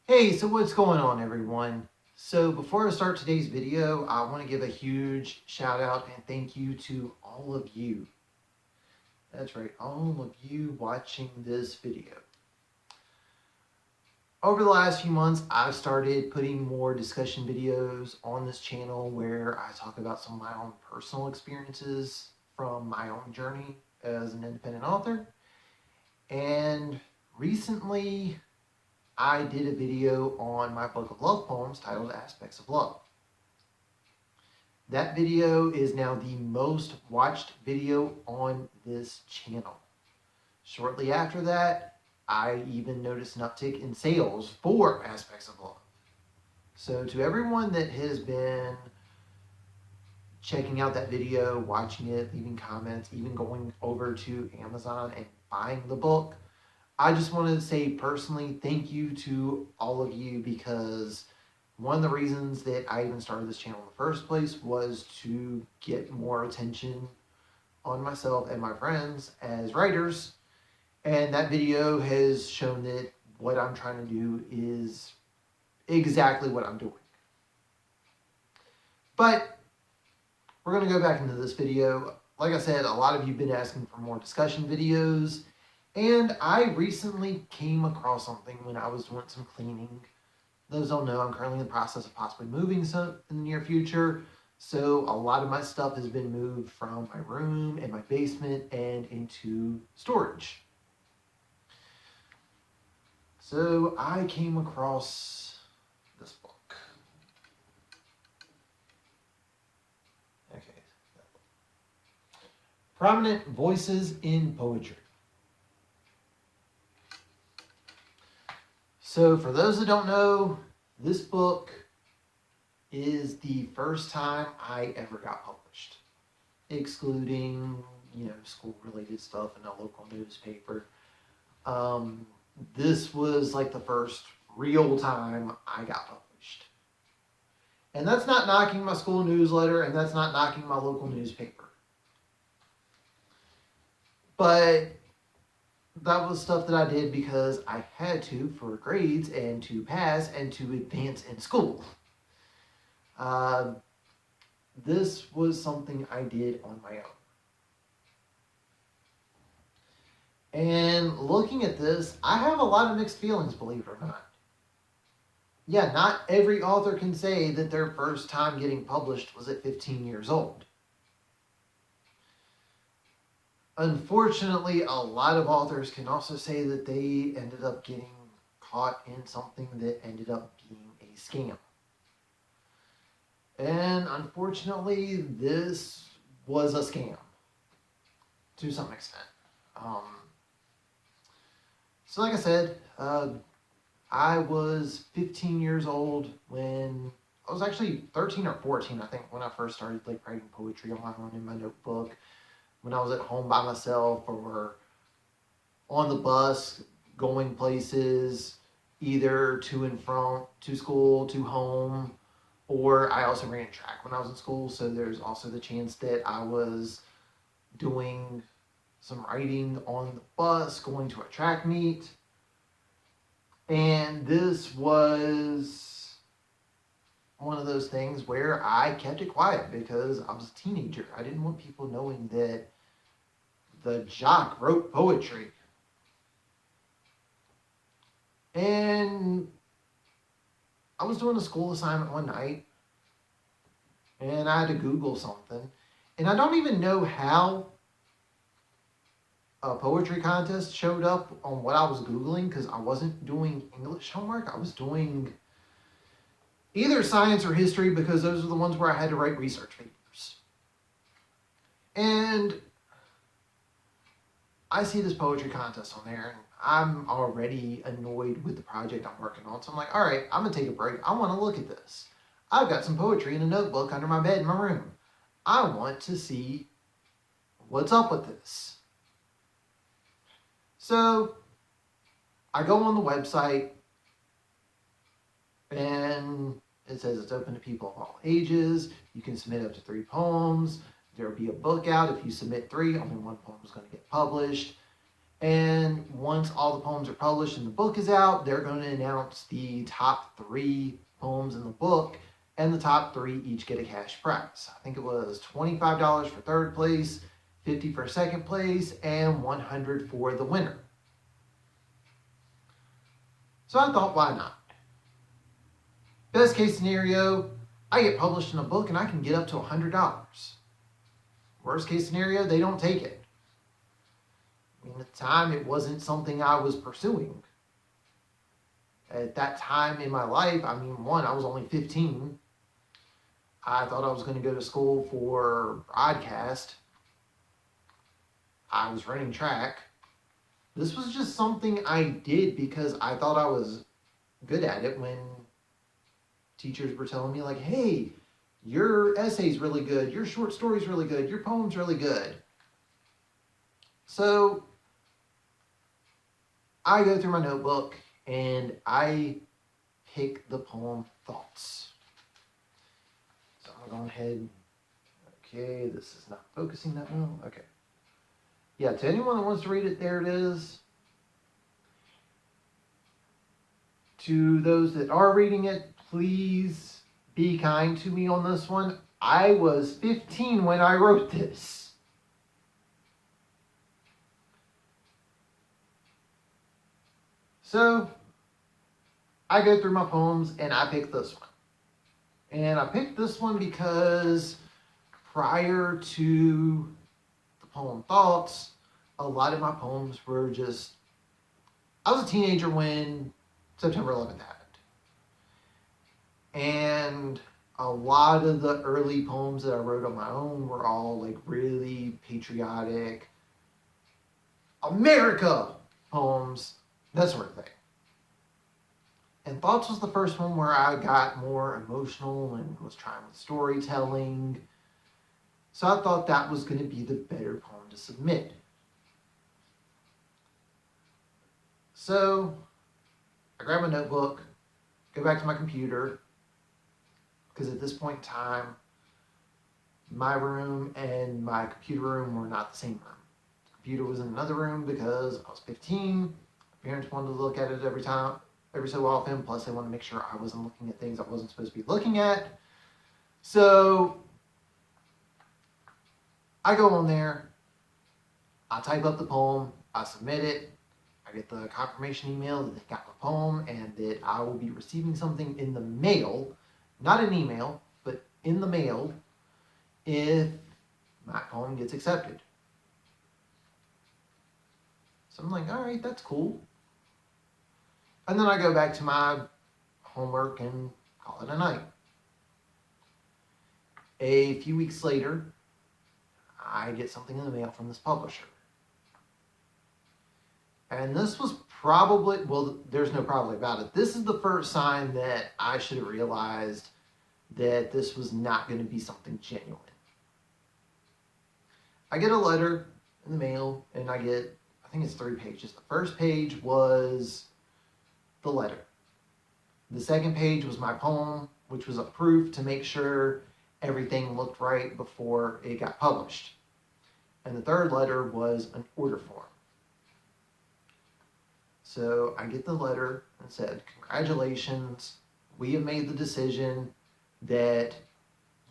Hey, so what's going on, everyone? So before I start today's video, I want to give a huge shout out and thank you to all of you. That's right, all of you watching this video. Over the last few months, I've started putting more discussion videos on this channel where I talk about some of my own personal experiences from my own journey as an independent author. And recently, I did a video on my book of love poems titled Aspects of Love. That video is now the most watched video on this channel. Shortly after that, I even noticed an uptick in sales for Aspects of Love. So to everyone that has been checking out that video, watching it, leaving comments, even going over to Amazon and buying the book, I just wanted to say personally thank you to all of you, because one of the reasons that I even started this channel in the first place was to get more attention on myself and my friends as writers. And that video has shown that what I'm trying to do is exactly what I'm doing. But we're going to go back into this video. Like I said, a lot of you have been asking for more discussion videos. And I recently came across something when I was doing some cleaning. Those don't know, I'm currently in the process of possibly moving some in the near future. So a lot of my stuff has been moved from my room and my basement and into storage. So I came across this book. Okay. Prominent Voices in Poetry. So for those that don't know, this book is the first time I ever got published, excluding, school-related stuff in a local newspaper. This was like the first real time I got published. And that's not knocking my school newsletter, and that's not knocking my local newspaper. But that was stuff that I did because I had to for grades and to pass and to advance in school. This was something I did on my own. And looking at this, I have a lot of mixed feelings, believe it or not. Yeah, not every author can say that their first time getting published was at 15 years old. Unfortunately, a lot of authors can also say that they ended up getting caught in something that ended up being a scam. And unfortunately, this was a scam to some extent. So like I said, I was 15 years old when I was actually 13 or 14, I think, when I first started writing poetry on my own in my notebook. When I was at home by myself or on the bus going places, either to and from, to school, to home, or I also ran track when I was in school. So there's also the chance that I was doing some writing on the bus, going to a track meet. And this was one of those things where I kept it quiet because I was a teenager. I didn't want people knowing that the jock wrote poetry. And I was doing a school assignment one night, and I had to Google something. And I don't even know how a poetry contest showed up on what I was Googling, because I wasn't doing English homework. I was doing either science or history, because those are the ones where I had to write research papers. And I see this poetry contest on there, and I'm already annoyed with the project I'm working on. So I'm like, all right, I'm going to take a break. I want to look at this. I've got some poetry in a notebook under my bed in my room. I want to see what's up with this. So I go on the website, and it says it's open to people of all ages. You can submit up to 3 poems. There'll be a book out. If you submit 3, only 1 poem is going to get published. And once all the poems are published and the book is out, they're going to announce the top 3 poems in the book, and the top 3 each get a cash prize. I think it was $25 for third place, $50 for second place, and $100 for the winner. So I thought, why not? Best case scenario, I get published in a book and I can get up to $100. Worst case scenario, they don't take it. I mean, at the time, it wasn't something I was pursuing. At that time in my life, I mean, one, I was only 15. I thought I was going to go to school for broadcast. I was running track. This was just something I did because I thought I was good at it when teachers were telling me, like, hey, your essay's really good, your short story's really good, your poem's really good. So I go through my notebook and I pick the poem Thoughts. So I'm going ahead. Okay, this is not focusing that well. Okay. Yeah, to anyone that wants to read it, there it is. To those that are reading it, please be kind to me on this one. I was 15 when I wrote this. So I go through my poems and I pick this one. And I picked this one because prior to the poem Thoughts, a lot of my poems were just, I was a teenager when September 11th happened. And a lot of the early poems that I wrote on my own were all like really patriotic, America poems, that sort of thing. And Thoughts was the first one where I got more emotional and was trying with storytelling. So I thought that was going to be the better poem to submit. So I grab my notebook, go back to my computer, because at this point in time, my room and my computer room were not the same room. The computer was in another room because I was 15. My parents wanted to look at it every so often, plus they wanted to make sure I wasn't looking at things I wasn't supposed to be looking at. So I go on there, I type up the poem, I submit it, I get the confirmation email that they got my poem and that I will be receiving something in the mail, not an email, but in the mail, if my poem gets accepted. So I'm like, all right, that's cool. And then I go back to my homework and call it a night. A few weeks later, I get something in the mail from this publisher. And this was probably, well, there's no probably about it. This is the first sign that I should have realized that this was not going to be something genuine. I get a letter in the mail, and I get, I think it's 3 pages. The first page was the letter. The second page was my poem, which was a proof to make sure everything looked right before it got published. And the third letter was an order form. So I get the letter and said, congratulations, we have made the decision that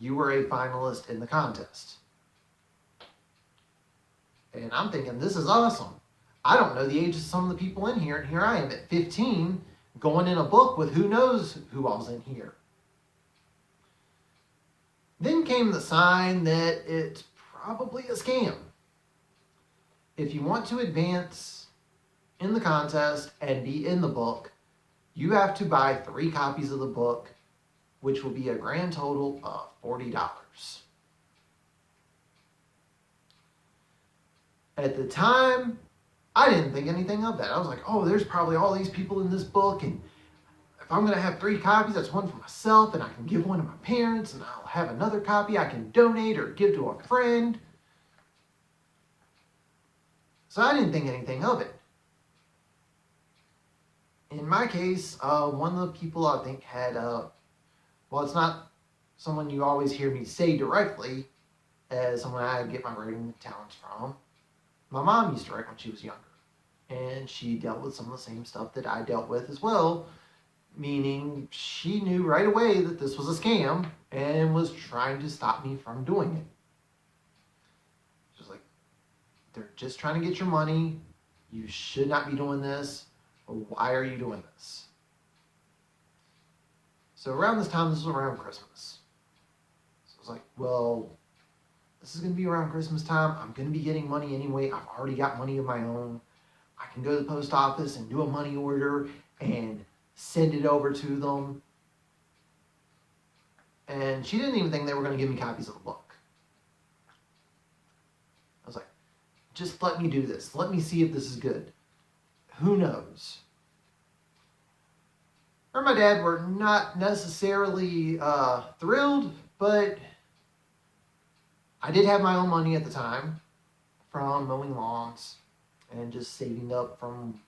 you were a finalist in the contest. And I'm thinking, this is awesome. I don't know the ages of some of the people in here, and here I am at 15 going in a book with who knows who all's in here. Then came the sign that it's probably a scam. If you want to advance in the contest and be in the book, you have to buy 3 copies of the book, which will be a grand total of $40. At the time, I didn't think anything of that. I was like, oh, there's probably all these people in this book, and if I'm going to have 3 copies, that's one for myself, and I can give one to my parents, and I'll have another copy I can donate or give to a friend. So I didn't think anything of it. In my case, one of the people I think had, well, it's not someone you always hear me say directly as someone I get my writing talents from. My mom used to write when she was younger. and she dealt with some of the same stuff that I dealt with as well, meaning she knew right away that this was a scam and was trying to stop me from doing it. She was like, they're just trying to get your money. You should not be doing this. Why are you doing this? So around this time, this was around Christmas. So I was like, well, this is going to be around Christmas time. I'm going to be getting money anyway. I've already got money of my own. I can go to the post office and do a money order and send it over to them. And she didn't even think they were going to give me copies of the book. I was like, just let me do this. Let me see if this is good. Who knows? Her and my dad were not necessarily thrilled, but I did have my own money at the time from mowing lawns and just saving up from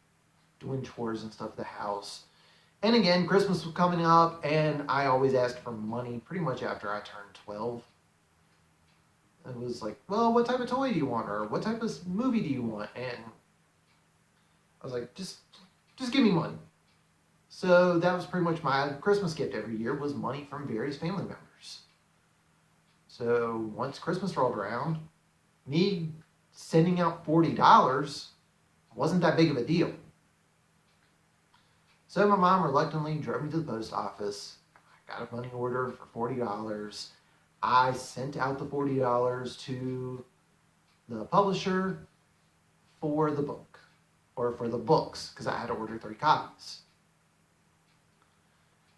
doing chores and stuff at the house. And again, Christmas was coming up, and I always asked for money pretty much after I turned 12. It was like, well, what type of toy do you want? Or what type of movie do you want? And I was like, just give me money. So that was pretty much my Christmas gift every year, was money from various family members. So once Christmas rolled around, me sending out $40 wasn't that big of a deal. So my mom reluctantly drove me to the post office. I got a money order for $40. I sent out the $40 to the publisher for the book, or for the books, because I had to order 3 copies.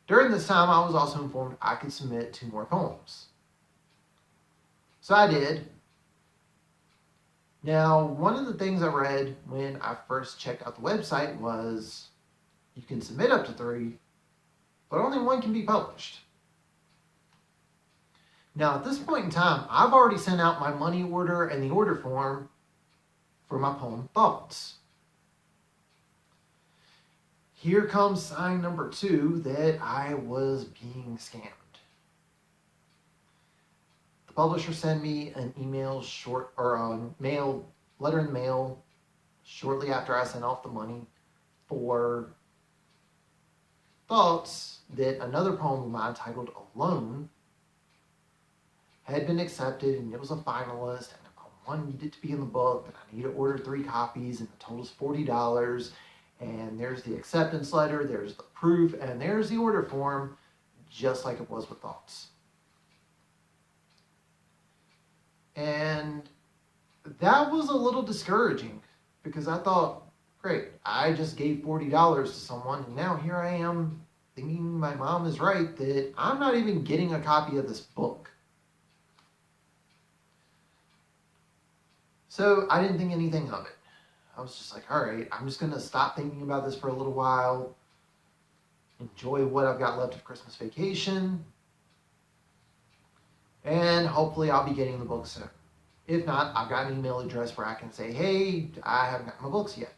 During this time, I was also informed I could submit 2 more poems. So I did. Now, one of the things I read when I first checked out the website was you can submit up to 3, but only 1 can be published. Now, at this point in time, I've already sent out my money order and the order form for my poem, Thoughts. Here comes sign number 2 that I was being scammed. The publisher sent me an email letter in the mail shortly after I sent off the money for Thoughts that another poem of mine titled Alone had been accepted, and it was a finalist, and I wanted it to be in the book, but I need to order 3 copies, and the total's $40. And there's the acceptance letter, there's the proof, and there's the order form, just like it was with Thoughts. And that was a little discouraging, because I thought, great, I just gave $40 to someone, and now here I am thinking my mom is right that I'm not even getting a copy of this book. So I didn't think anything of it. I was just like, all right, I'm just going to stop thinking about this for a little while, enjoy what I've got left of Christmas vacation, and hopefully I'll be getting the book soon. If not, I've got an email address where I can say, hey, I haven't got my books yet.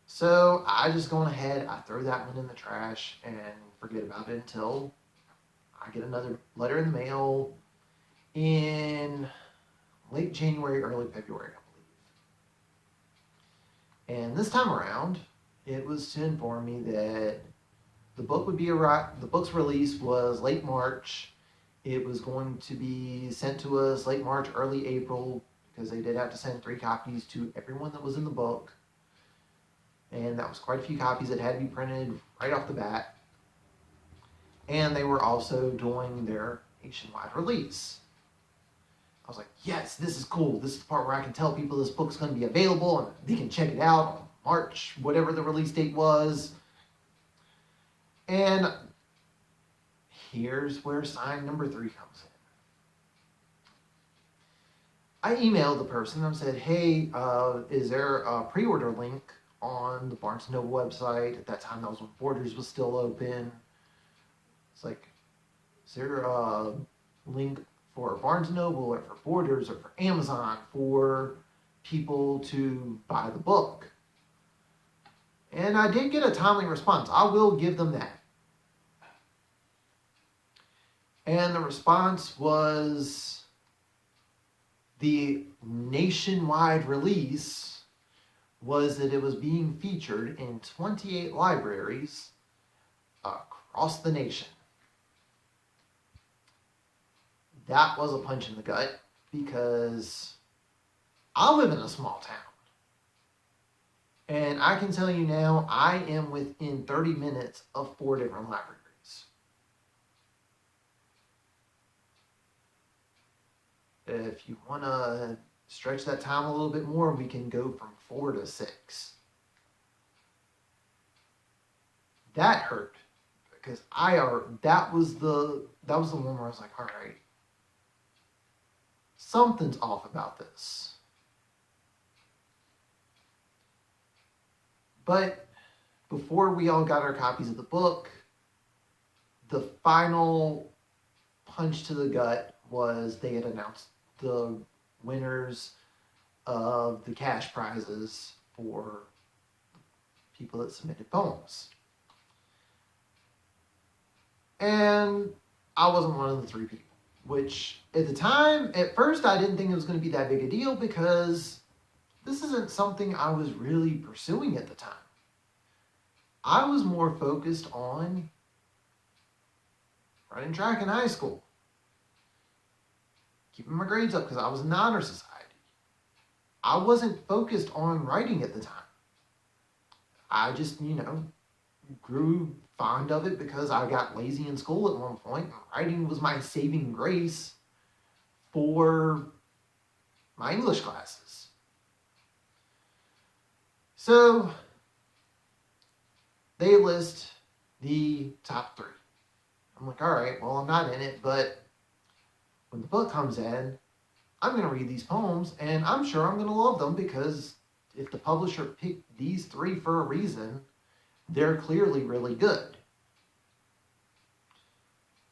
So I just go ahead, I throw that one in the trash and forget about it until I get another letter in the mail in late January, early February, I believe. And this time around, it was to inform me that the book's release was late March. It was going to be sent to us late March, early April, because they did have to send 3 copies to everyone that was in the book. And that was quite a few copies that had to be printed right off the bat. And they were also doing their nationwide release. I was like, yes, this is cool. This is the part where I can tell people this book's going to be available and they can check it out on March, whatever the release date was. And here's where sign number 3 comes in. I emailed the person and said, hey, is there a pre-order link on the Barnes & Noble website? At that time, that was when Borders was still open. It's like, is there a link for Barnes & Noble or for Borders or for Amazon for people to buy the book? And I did get a timely response. I will give them that. And the response was The nationwide release was that it was being featured in 28 libraries across the nation. That was a punch in the gut because I live in a small town. And I can tell you now, I am within 30 minutes of 4 different libraries. If you want to stretch that time a little bit more, we can go from 4 to 6. That hurt because that was the one where I was like, all right, something's off about this. But before we all got our copies of the book, the final punch to the gut was they had announced the winners of the cash prizes for people that submitted poems. And I wasn't one of the 3 people, which at the time, at first, I didn't think it was going to be that big a deal because this isn't something I was really pursuing at the time. I was more focused on running track in high school, keeping my grades up because I was in the honor society. I wasn't focused on writing at the time. I just, grew fond of it because I got lazy in school at one point. Writing was my saving grace for my English classes. So they list the top 3. I'm like, all right, well, I'm not in it, but when the book comes in, I'm going to read these poems, and I'm sure I'm going to love them because if the publisher picked these 3 for a reason, they're clearly really good.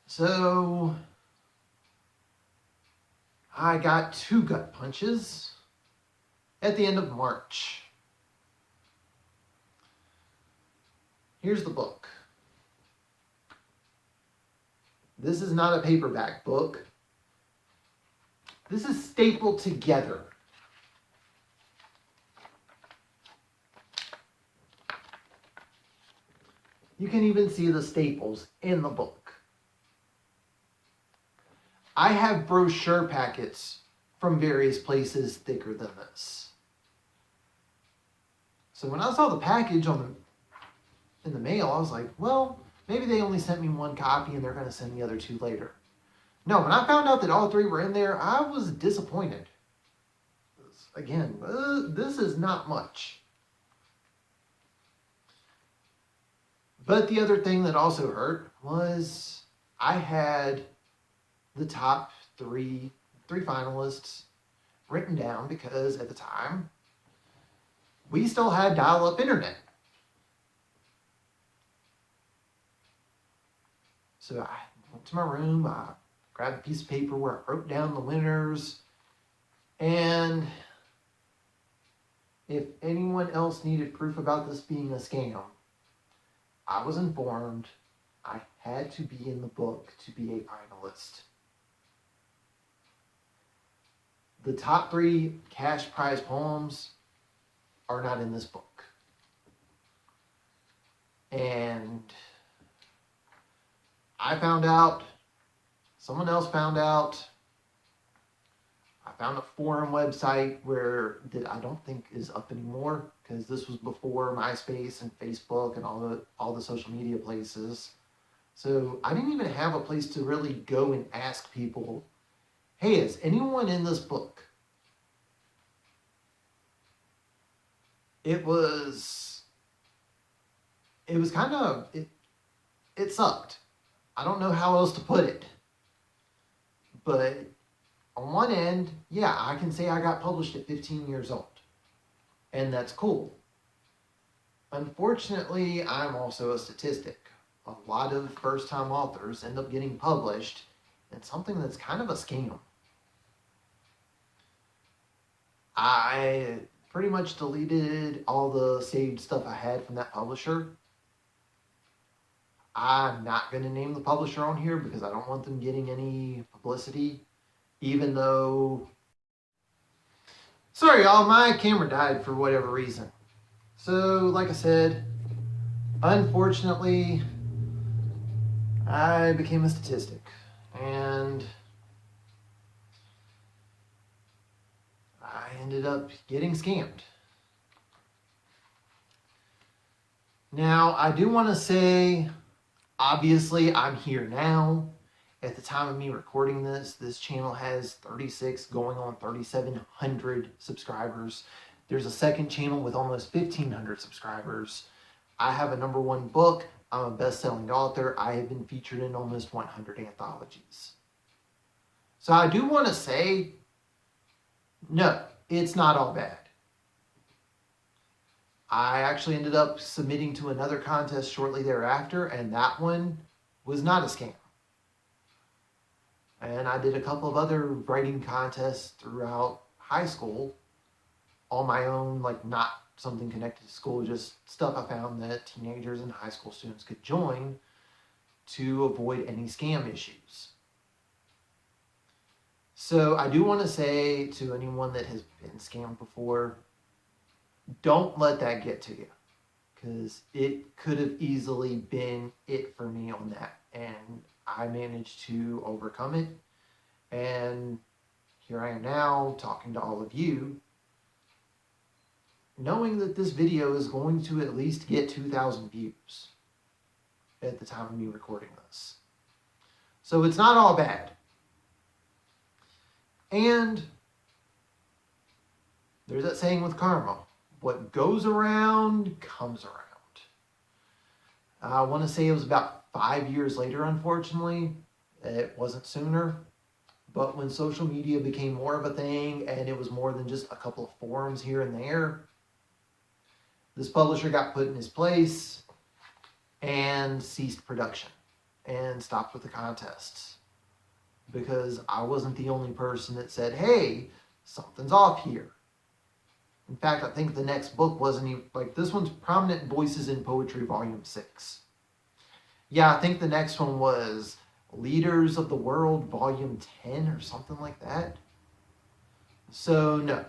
So I got 2 gut punches at the end of March. Here's the book. This is not a paperback book. This is stapled together. You can even see the staples in the book. I have brochure packets from various places thicker than this. So when I saw the package in the mail, I was like, well, maybe they only sent me 1 copy and they're going to send the other 2 later. No, when I found out that all 3 were in there, I was disappointed. Again, this is not much. But the other thing that also hurt was I had the top 3 finalists written down because at the time, we still had dial-up internet. So I went to my room, I grabbed a piece of paper where I wrote down the winners, and if anyone else needed proof about this being a scam, I was informed I had to be in the book to be a finalist. The top 3 cash prize poems are not in this book. And I found out, someone else found out, I found a forum website that I don't think is up anymore because this was before MySpace and Facebook and all the social media places. So I didn't even have a place to really go and ask people, hey, is anyone in this book? It was kind of, it sucked. I don't know how else to put it. But on one end, yeah, I can say I got published at 15 years old. And that's cool. Unfortunately, I'm also a statistic. A lot of first-time authors end up getting published in something that's kind of a scam. I pretty much deleted all the saved stuff I had from that publisher. I'm not going to name the publisher on here because I don't want them getting any publicity, even though Sorry, y'all, my camera died for whatever reason. So, like I said, unfortunately, I became a statistic. And I ended up getting scammed. Now, I do want to say, obviously, I'm here now. At the time of me recording this channel has 36 going on 3,700 subscribers. There's a second channel with almost 1,500 subscribers. I have a #1 book. I'm a best-selling author. I have been featured in almost 100 anthologies. So I do want to say, no, it's not all bad. I actually ended up submitting to another contest shortly thereafter, and that one was not a scam. And I did a couple of other writing contests throughout high school on my own, like not something connected to school, just stuff I found that teenagers and high school students could join to avoid any scam issues. So I do want to say to anyone that has been scammed before, don't let that get to you, because it could have easily been it for me on that. And I managed to overcome it. And here I am now talking to all of you, knowing that this video is going to at least get 2,000 views at the time of me recording this. So it's not all bad. And there's that saying with karma, what goes around comes around. I want to say it was about 5 years later, unfortunately. It wasn't sooner. But when social media became more of a thing and it was more than just a couple of forums here and there, this publisher got put in his place and ceased production and stopped with the contests. Because I wasn't the only person that said, hey, something's off here. In fact, I think the next book wasn't even, like, this one's Prominent Voices in Poetry, Volume 6. Yeah, I think the next one was Leaders of the World, Volume 10 or something like that. So, no.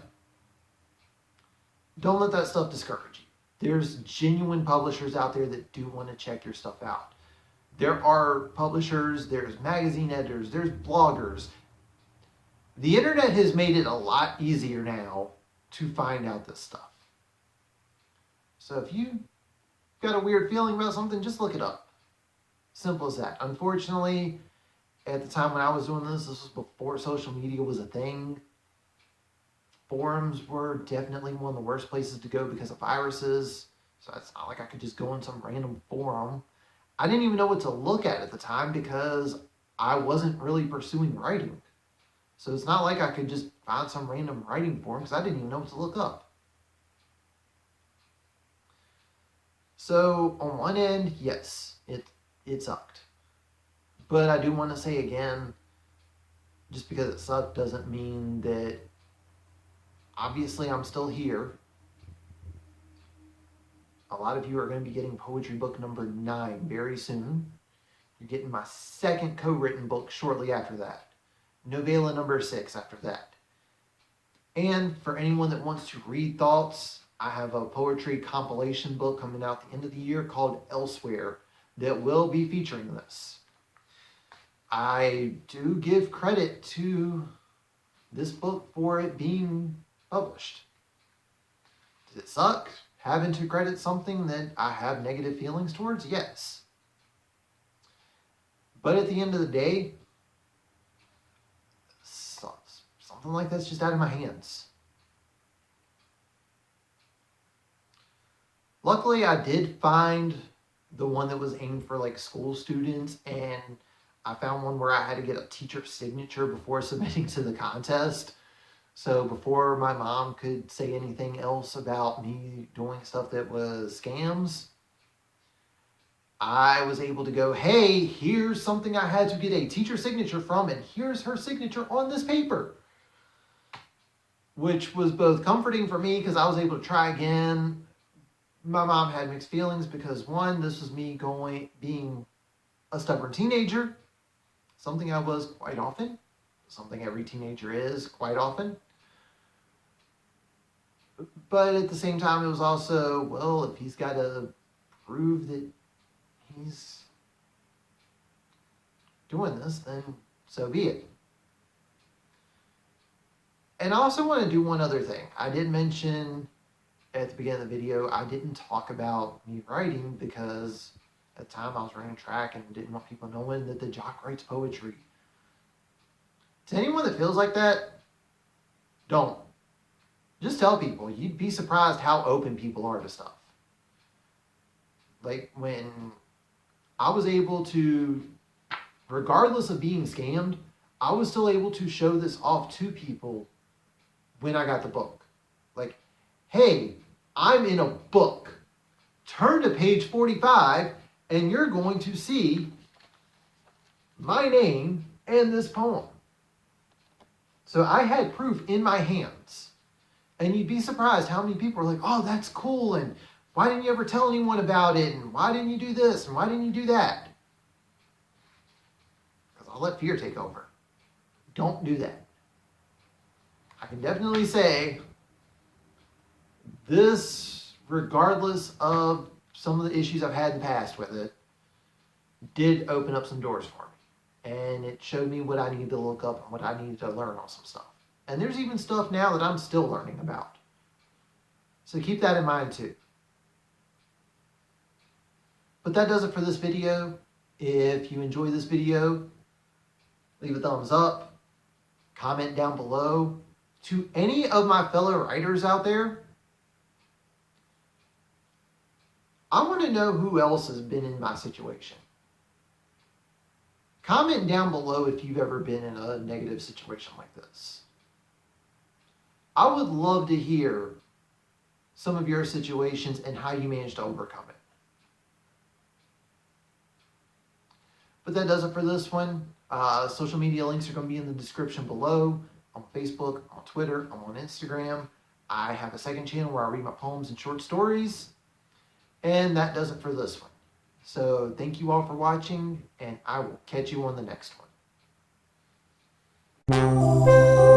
Don't let that stuff discourage you. There's genuine publishers out there that do want to check your stuff out. There are publishers, there's magazine editors, there's bloggers. The internet has made it a lot easier now to find out this stuff. So if you got a weird feeling about something, just look it up. Simple as that. Unfortunately, at the time when I was doing this was before social media was a thing. Forums were definitely one of the worst places to go because of viruses. So it's not like I could just go in some random forum. I didn't even know what to look at the time because I wasn't really pursuing writing. So it's not like I could just find some random writing forum because I didn't even know what to look up. So on one end, yes, it sucked. But I do want to say again, just because it sucked doesn't mean that obviously I'm still here. A lot of you are going to be getting poetry book number 9 very soon. You're getting my second co-written book shortly after that. Novella number 6 after that. And for anyone that wants to read thoughts, I have a poetry compilation book coming out at the end of the year called Elsewhere that will be featuring this. I do give credit to this book for it being published. Does it suck having to credit something that I have negative feelings towards? Yes. But at the end of the day, something like that's just out of my hands. Luckily, I did find the one that was aimed for like school students, and I found one where I had to get a teacher signature before submitting to the contest. So before my mom could say anything else about me doing stuff that was scams, I was able to go, hey, here's something I had to get a teacher signature from, and here's her signature on this paper. Which was both comforting for me because I was able to try again. My mom had mixed feelings because, one, this was me being a stubborn teenager, something I was quite often, something every teenager is quite often. But at the same time, it was also, well, if he's got to prove that he's doing this, then so be it. And I also want to do one other thing. I did mention at the beginning of the video, I didn't talk about me writing because at the time I was running track and didn't want people knowing that the jock writes poetry. To anyone that feels like that, don't. Just tell people. You'd be surprised how open people are to stuff. Like when I was able to, regardless of being scammed, I was still able to show this off to people when I got the book. Like, hey, I'm in a book. Turn to page 45 and you're going to see my name and this poem. So I had proof in my hands. And you'd be surprised how many people are like, oh, that's cool. And why didn't you ever tell anyone about it? And why didn't you do this? And why didn't you do that? Because I'll let fear take over. Don't do that. I can definitely say this, regardless of some of the issues I've had in the past with it, did open up some doors for me. And it showed me what I needed to look up and what I needed to learn on some stuff. And there's even stuff now that I'm still learning about. So keep that in mind too. But that does it for this video. If you enjoyed this video, leave a thumbs up, comment down below. To any of my fellow writers out there, I want to know who else has been in my situation. Comment down below if you've ever been in a negative situation like this. I would love to hear some of your situations and how you managed to overcome it. But that does it for this one. Social media links are going to be in the description below. On Facebook, on Twitter, I'm on Instagram. I have a second channel where I read my poems and short stories. And that does it for this one. So thank you all for watching, and I will catch you on the next one.